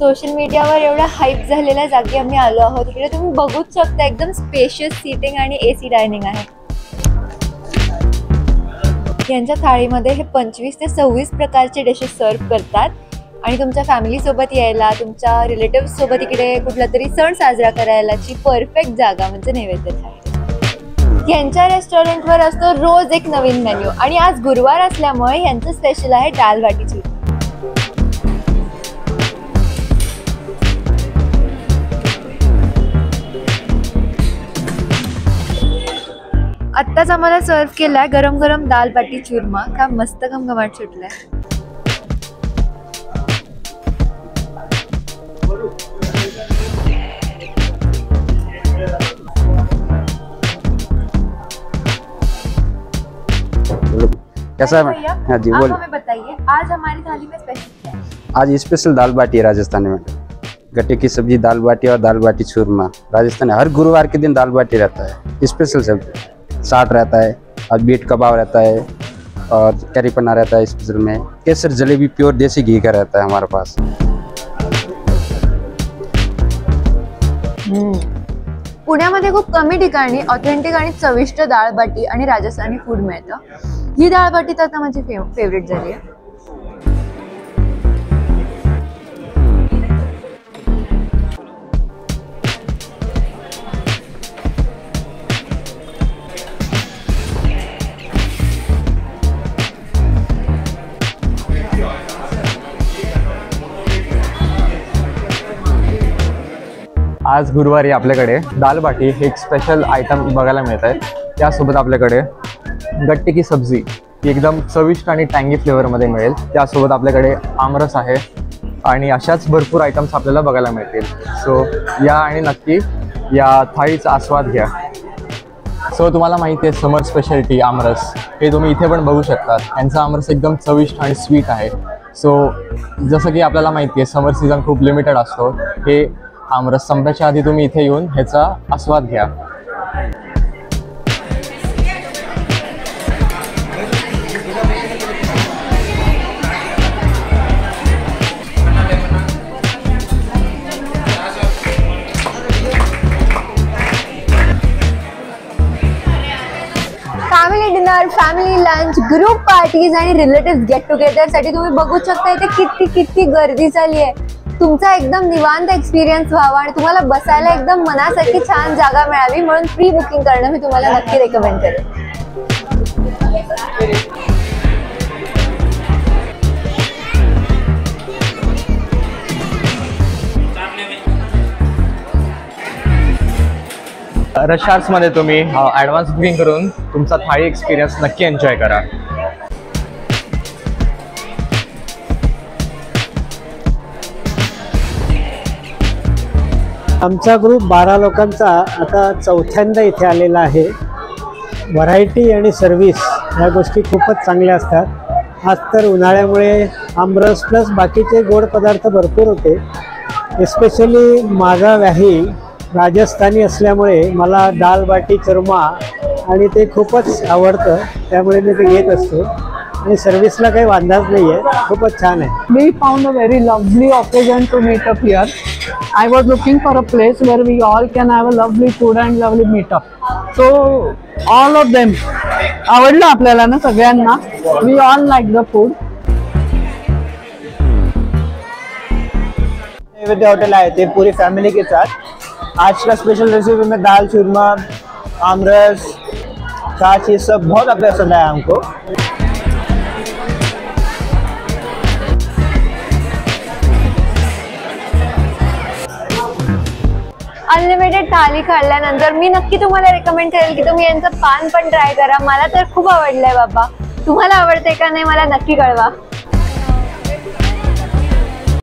Social मीडियावर एवढा hype झालेल्या जागी आम्ही आलो आहोत. इकडे तुम्ही बघूच शकता एकदम स्पेशियस सीटिंग आणि AC डायनिंग आहे. यांच्या थाळीमध्ये हे 25 ते 26 प्रकारचे डिशेस सर्व करतात आणि तुमच्या फॅमिलीसोबत यायला, तुमच्या रिलेटिव्ह सोबत इकडे कुठला तरी सण साजरा करायलाची परफेक्ट जागा म्हणजे नैवेद्य थाळी. यांच्या रेस्टॉरंटवर असतो रोज एक नवीन मेन्यू आणि आज गुरुवार असल्यामुळे यांचं स्पेशल आहे दाल बाटी चूरमा. आत्ताच आम्हाला सर्व केलाय गरम गरम दाल बाटी चूरमा. का मस्त घमघमाट सुटलाय. कैसा है भैया? हाँ जी बोल. हमें बताइए आज हमारी थाली में स्पेशल क्या है? आज स्पेशल दाल बाटी है राजस्थानी में. गट्टे की सब्जी, दाल बाटी और दाल बाटी चूरमा. राजस्थान हर गुरुवार के दिन दाल बाटी रहता है. स्पेशल सब्जी साठ रहता है और बीट कबाब रहता है और करी पन्ना रहता है. स्पेशल में केसर जलेबी प्योर देसी घी का रहता है हमारे पास. पुण्यामध्ये खूप कमी ठिकाणी ऑथेंटिक आणि चविष्ट दाल बाटी आणि राजस्थानी फूड मिळतं. ही दाल बाटी तर आता माझी फेवरेट झाली आहे. आज गुरुवारी आपल्याकडे दाल बाटी हे एक स्पेशल आयटम बघायला मिळत आहे. त्यासोबत आपल्याकडे गट्टे की सब्जी ही एकदम चविष्ट आणि टँगी फ्लेवरमध्ये मिळेल. त्यासोबत आपल्याकडे आमरस आहे आणि अशाच भरपूर आयटम्स आपल्याला बघायला मिळतील. सो या आणि नक्की या थाळीचा आस्वाद घ्या. सो तुम्हाला माहिती आहे समर स्पेशालिटी आमरस हे तुम्ही इथे पण बघू शकता. यांचा आमरस एकदम चविष्ट आणि स्वीट आहे. सो जसं की आपल्याला माहिती आहे समर सीझन खूप लिमिटेड असतो. हे आमरस संपण्याच्या आधी तुम्ही इथे येऊन ह्याचा आस्वाद घ्या. Family dinner, family lunch, group parties आणि रिलेटिव्ह गेट टुगेदर साठी तुम्ही बघू शकता इथे किती गर्दी झाली आहे. तुमचा एकदम निवांत एक्सपिरियन्स व्हावा आणि तुम्हाला बसायला एकदम मनासारखी छान जागा मिळावी म्हणून प्री बुकिंग करणं मी तुम्हाला नक्की रेकमेंड करेन. रश आवर्समध्ये तुम्ही ॲडव्हान्स बुकिंग करून तुमचा थाळी एक्सपिरियन्स नक्की एन्जॉय करा. आमचा ग्रुप 12 लोकांचा आता चौथ्यांदा इथे आलेला आहे. व्हरायटी आणि सर्व्हिस ह्या गोष्टी खूपच चांगल्या असतात. आज तर उन्हाळ्यामुळे आमरस प्लस बाकीचे गोड पदार्थ भरपूर होते. एस्पेशली माझा व्याही राजस्थानी असल्यामुळे मला दाल बाटी चूरमा आणि ते खूपच आवडतं. त्यामुळे मी ते घेत असतो आणि सर्व्हिसला काही वांधाच नाही आहे. खूपच छान आहे. We found a very lovely occasion to meet up here. I was looking for a place where we all can have a lovely food and lovely meet up. So all of them आवडलं आपल्याला ना सगळ्यांना. We all like the food. नैवेद्य hotel आए थे पूरी family के साथ. आज का स्पेशल रेसिपी में दाल चूरमा, आमरस, छाछ ये सब बहुत पसंद आया हमको. अनलिमिटेड थाली खाल्ल्यानंतर मी नक्की तुम्हाला रेकमेंड करेल की तुम्ही यांचं पान पण ट्राय करा. मला तर खूप आवडलंय बाबा. तुम्हाला आवडते का नाही मला नक्की कळवा.